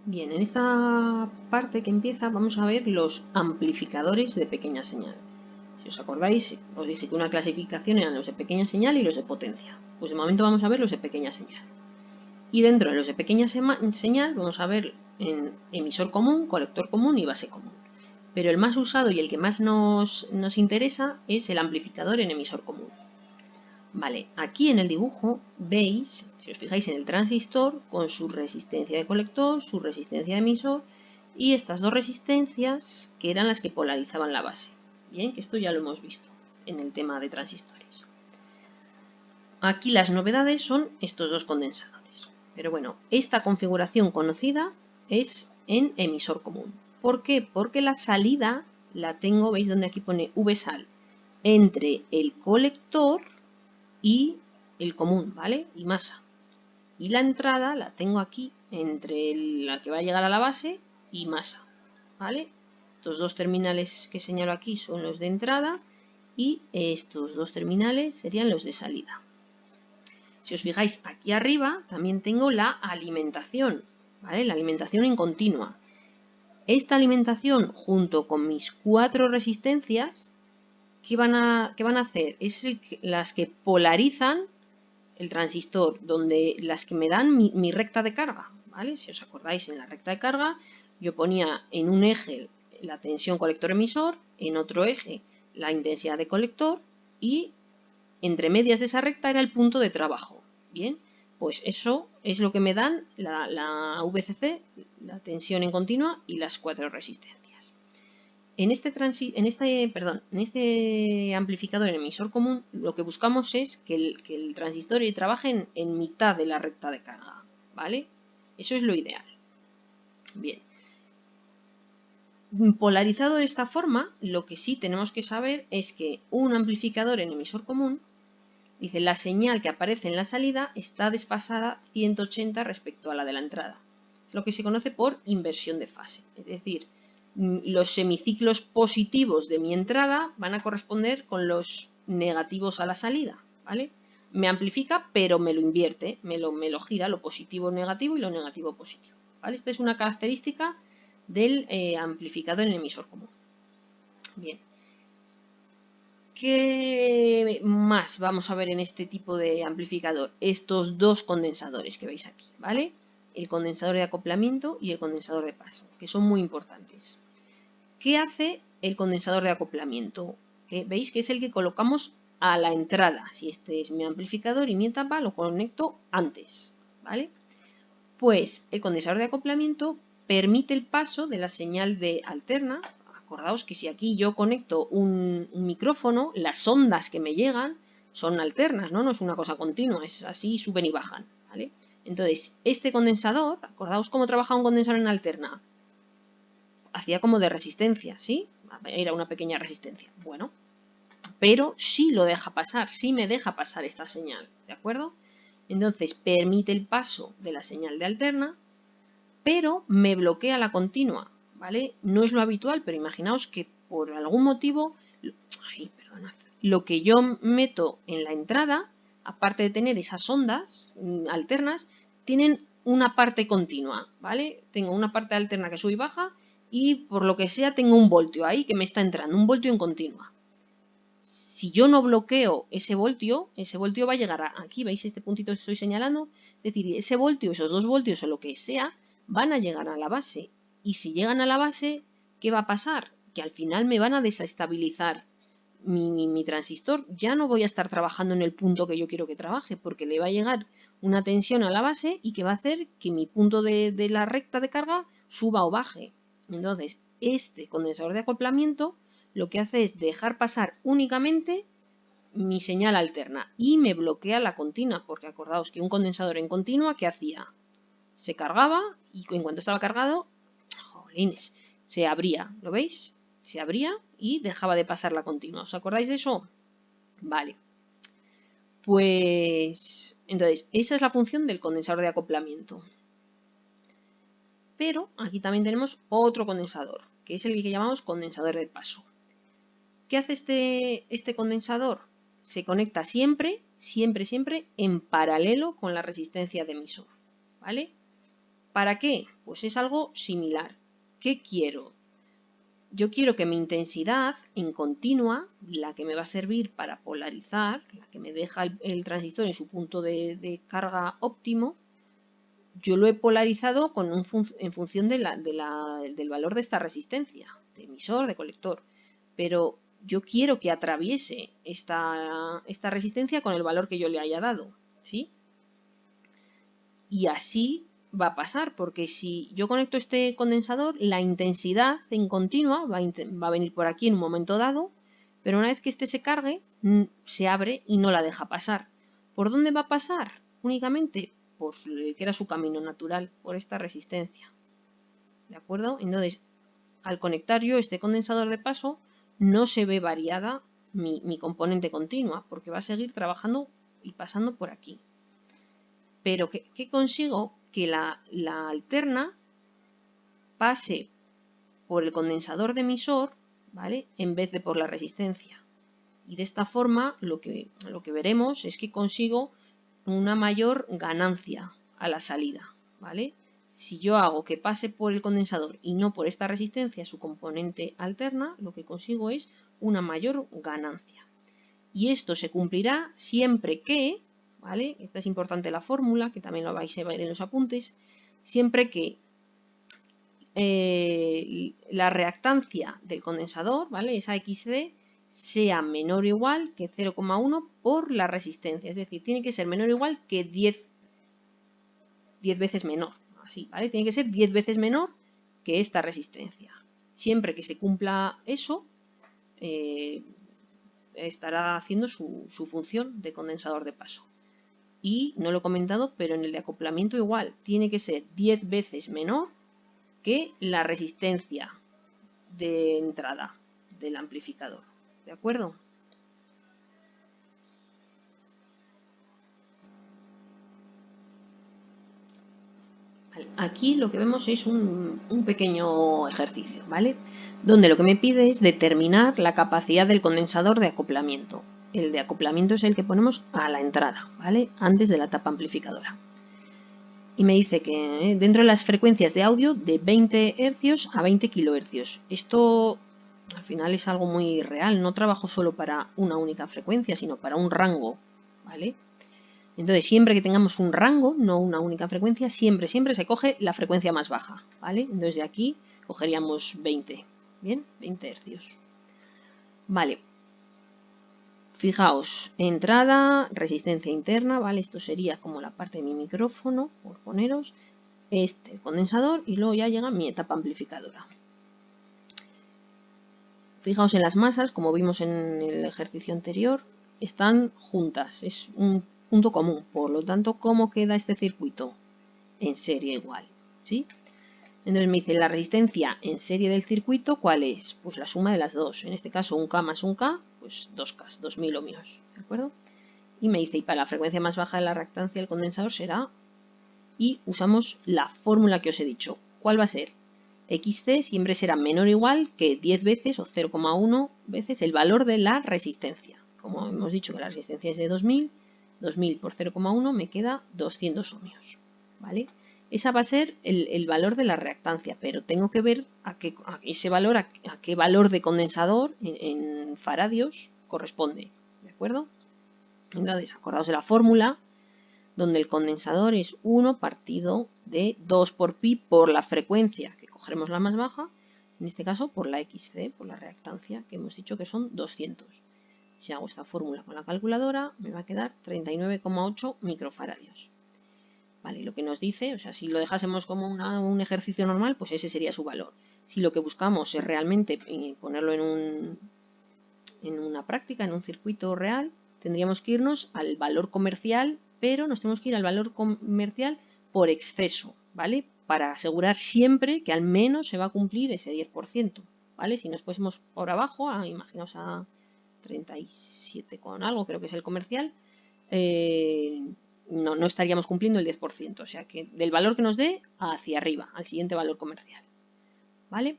Bien, en esta parte que empieza vamos a ver los amplificadores de pequeña señal. Si os acordáis, os dije que una clasificación eran los de pequeña señal y los de potencia. Pues de momento vamos a ver los de pequeña señal. Y dentro de los de pequeña señal vamos a ver en emisor común, colector común y base común. Pero el más usado y el que más nos interesa es el amplificador en emisor común. Vale, aquí en el dibujo veis, si os fijáis en el transistor, con su resistencia de colector, su resistencia de emisor y estas dos resistencias que eran las que polarizaban la base. Bien, que esto ya lo hemos visto en el tema de transistores. Aquí las novedades son estos dos condensadores. Pero bueno, esta configuración conocida es en emisor común. ¿Por qué? Porque la salida la tengo, veis donde aquí pone VSAL, entre el colector y el común, ¿vale? Y masa. Y la entrada la tengo aquí entre la que va a llegar a la base y masa, ¿vale? Estos dos terminales que señalo aquí son los de entrada y estos dos terminales serían los de salida. Si os fijáis aquí arriba también tengo la alimentación, ¿vale? La alimentación en continua. Esta alimentación junto con mis 4 resistencias, ¿qué van a hacer? Es las que polarizan el transistor, donde las que me dan mi recta de carga, ¿vale? Si os acordáis, en la recta de carga yo ponía en un eje la tensión colector-emisor, en otro eje la intensidad de colector y entre medias de esa recta era el punto de trabajo. Bien, pues eso es lo que me dan la VCC, la tensión en continua y las 4 resistencias. En este amplificador en emisor común, lo que buscamos es que el transistor trabaje en mitad de la recta de carga, ¿vale? Eso es lo ideal. Bien. Polarizado de esta forma, lo que sí tenemos que saber es que un amplificador en emisor común, dice, la señal que aparece en la salida está desfasada 180 respecto a la de la entrada. Es lo que se conoce por inversión de fase. Es decir, los semiciclos positivos de mi entrada van a corresponder con los negativos a la salida, ¿vale? Me amplifica, pero me lo invierte, me lo gira, lo positivo negativo y lo negativo positivo, ¿vale? Esta es una característica del amplificador en emisor común. Bien. ¿Qué más vamos a ver en este tipo de amplificador? Estos dos condensadores que veis aquí, ¿vale? El condensador de acoplamiento y el condensador de paso, que son muy importantes. ¿Qué hace el condensador de acoplamiento? Que veis que es el que colocamos a la entrada. Si este es mi amplificador y mi etapa, lo conecto antes, ¿vale? Pues el condensador de acoplamiento permite el paso de la señal de alterna. Acordaos que si aquí yo conecto un micrófono, las ondas que me llegan son alternas, ¿no? No es una cosa continua, es así, suben y bajan, ¿vale? Entonces, este condensador, acordaos cómo trabaja un condensador en alterna. Hacía como de resistencia, ¿sí? Era una pequeña resistencia. Bueno, pero sí lo deja pasar, sí me deja pasar esta señal, ¿de acuerdo? Entonces, permite el paso de la señal de alterna, pero me bloquea la continua, ¿vale? No es lo habitual, pero imaginaos que por algún motivo, lo que yo meto en la entrada, aparte de tener esas ondas alternas, tienen una parte continua, ¿vale? Tengo una parte alterna que sube y baja y por lo que sea tengo un voltio ahí que me está entrando, un voltio en continua. Si yo no bloqueo ese voltio va a llegar aquí, ¿veis este puntito que estoy señalando? Es decir, ese voltio, esos 2 voltios o lo que sea, van a llegar a la base. Y si llegan a la base, ¿qué va a pasar? Que al final me van a desestabilizar mi transistor. Ya no voy a estar trabajando en el punto que yo quiero que trabaje, porque le va a llegar una tensión a la base y que va a hacer que mi punto de la recta de carga suba o baje. Entonces, este condensador de acoplamiento lo que hace es dejar pasar únicamente mi señal alterna y me bloquea la continua, porque acordaos que un condensador en continua, ¿qué hacía? Se cargaba y en cuanto estaba cargado, jolines, se abría, ¿lo veis? Se abría y dejaba de pasar la continua. ¿Os acordáis de eso? Vale. Pues entonces, esa es la función del condensador de acoplamiento. Pero aquí también tenemos otro condensador, que es el que llamamos condensador de paso. ¿Qué hace este condensador? Se conecta siempre en paralelo con la resistencia de emisor, ¿vale? ¿Para qué? Pues es algo similar. ¿Qué quiero? Yo quiero que mi intensidad en continua, la que me va a servir para polarizar, la que me deja el transistor en su punto de carga óptimo, yo lo he polarizado en función del valor de esta resistencia, de emisor, de colector. Pero yo quiero que atraviese esta resistencia con el valor que yo le haya dado, ¿sí? Y así va a pasar, porque si yo conecto este condensador, la intensidad en continua va a venir por aquí en un momento dado, pero una vez que este se cargue, se abre y no la deja pasar. ¿Por dónde va a pasar? Únicamente, pues que era su camino natural, por esta resistencia. ¿De acuerdo? Entonces, al conectar yo este condensador de paso, no se ve variada mi componente continua, porque va a seguir trabajando y pasando por aquí. Pero ¿qué consigo? Que la alterna pase por el condensador de emisor, ¿vale? En vez de por la resistencia. Y de esta forma lo que veremos es que consigo una mayor ganancia a la salida, ¿vale? Si yo hago que pase por el condensador y no por esta resistencia, su componente alterna, lo que consigo es una mayor ganancia. Y esto se cumplirá siempre que, ¿vale? Esta es importante la fórmula, que también lo vais a ver en los apuntes, siempre que la reactancia del condensador, ¿vale? Esa XC, sea menor o igual que 0,1 por la resistencia. Es decir, tiene que ser menor o igual que 10 veces menor. Así, ¿vale? Tiene que ser 10 veces menor que esta resistencia. Siempre que se cumpla eso, estará haciendo su función de condensador de paso. Y no lo he comentado, pero en el de acoplamiento igual, tiene que ser 10 veces menor que la resistencia de entrada del amplificador. ¿De acuerdo? Aquí lo que vemos es un pequeño ejercicio, ¿vale? Donde lo que me pide es determinar la capacidad del condensador de acoplamiento. El de acoplamiento es el que ponemos a la entrada, ¿vale? Antes de la tapa amplificadora. Y me dice que dentro de las frecuencias de audio de 20 Hz a 20 kHz. Esto al final es algo muy real. No trabajo solo para una única frecuencia, sino para un rango, ¿vale? Entonces, siempre que tengamos un rango, no una única frecuencia, siempre se coge la frecuencia más baja, ¿vale? Entonces, de aquí cogeríamos 20, ¿bien? 20 hercios. Vale. Fijaos, entrada, resistencia interna, ¿vale? Esto sería como la parte de mi micrófono, por poneros, este condensador, y luego ya llega mi etapa amplificadora. Fijaos en las masas, como vimos en el ejercicio anterior, están juntas, es un punto común. Por lo tanto, ¿cómo queda este circuito? En serie igual, ¿sí? Entonces me dice la resistencia en serie del circuito, ¿cuál es? Pues la suma de las dos. En este caso, un K más un K, pues 2K, 2000 ohmios, ¿de acuerdo? Y me dice, y para la frecuencia más baja de la reactancia del condensador será, y usamos la fórmula que os he dicho. ¿Cuál va a ser? XC siempre será menor o igual que 10 veces o 0,1 veces el valor de la resistencia. Como hemos dicho que la resistencia es de 2000, 2000 por 0,1 me queda 200 ohmios, ¿vale? Esa va a ser el valor de la reactancia, pero tengo que ver a ese valor, a qué valor de condensador en faradios corresponde, ¿de acuerdo? Entonces, acordaos de la fórmula, donde el condensador es 1 partido de 2 por pi por la frecuencia, que cogeremos la más baja, en este caso por la XC, por la reactancia, que hemos dicho que son 200. Si hago esta fórmula con la calculadora, me va a quedar 39,8 microfaradios. Vale, lo que nos dice, o sea, si lo dejásemos como un ejercicio normal, pues ese sería su valor. Si lo que buscamos es realmente ponerlo en una práctica, en un circuito real, tendríamos que irnos al valor comercial, pero nos tenemos que ir al valor comercial por exceso, ¿vale? Para asegurar siempre que al menos se va a cumplir ese 10%, ¿vale? Si nos fuésemos por abajo, imaginaos a 37 con algo, creo que es el comercial, no estaríamos cumpliendo el 10%, o sea que del valor que nos dé hacia arriba, al siguiente valor comercial, ¿vale?